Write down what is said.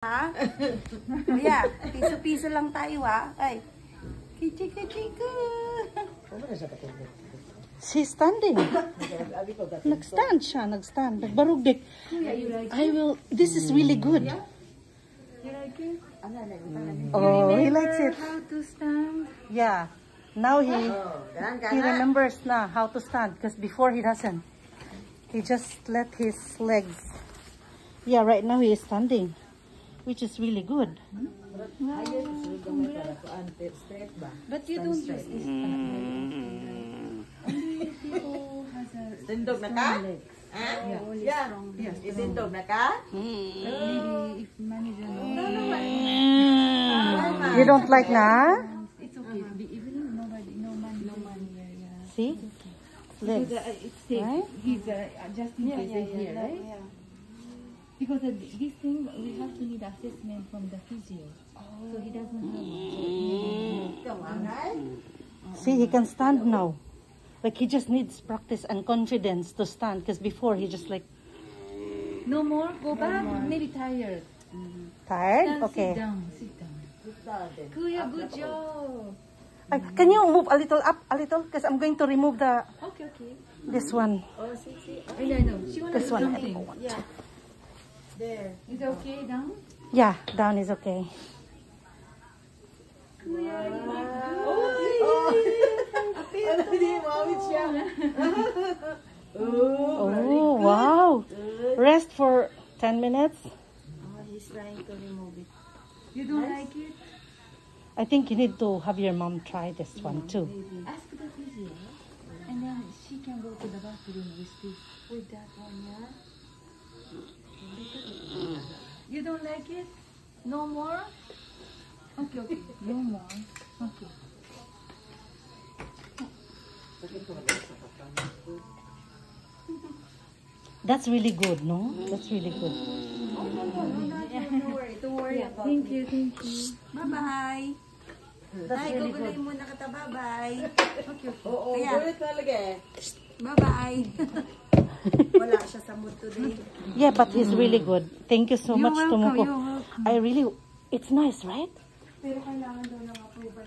Ha? Kuya, piso-piso lang tayo ha. Ay. Kichika-chika. She's standing. Nag-stand siya, nag-stand. Nagbarugdik. I will, this is really good. You like it? Oh, he likes it. How to stand? Yeah. Now he remembers na how to stand because before he doesn't. He just let his legs. Yeah, right now he is standing, which is really good. Wow. But you don't use this. Only people has a Tindog na ka? Yeah. Itindog na ka? maybe if manager You don't like na? it's okay. Even no money. Yeah. See? Legs. It's safe. Right? He's just in case here, right? Yeah. Because this thing we have to need assessment from the physio. So he doesn't have. See, he can stand now. Like he just needs practice and confidence to stand because before he just like No more. Go back. Maybe tired. tired. Then Okay. Sit down. Kuya, good job. Can you move a little up a little because I'm going to remove the Okay. this one. I know. She wanna This do one. something. Yeah. There. Is it okay down? Yeah, down is okay. Kuya, you look good. Ano di mawit siya? Oh, wow. Rest for 10 minutes. He's trying to remove it. You don't like it? I think you need to have your mom try this one too. Ask the physio. And then she can go to the bathroom with this. With that one, yeah? You don't like it? No more? Okay. No more. Okay. That's really good, no? That's really good. Don't worry about it. Thank you. Bye-bye. That's Ay, really gugulay good. muna kita. Bye-bye. Okay. Oo, Kaya, ulit talaga eh. bye-bye. Wala siya sa mood today. Yeah, but he's really good. Thank you so You're much, welcome, Tomoko. you're welcome. I really, it's nice, right? Pero kailangan daw ng approval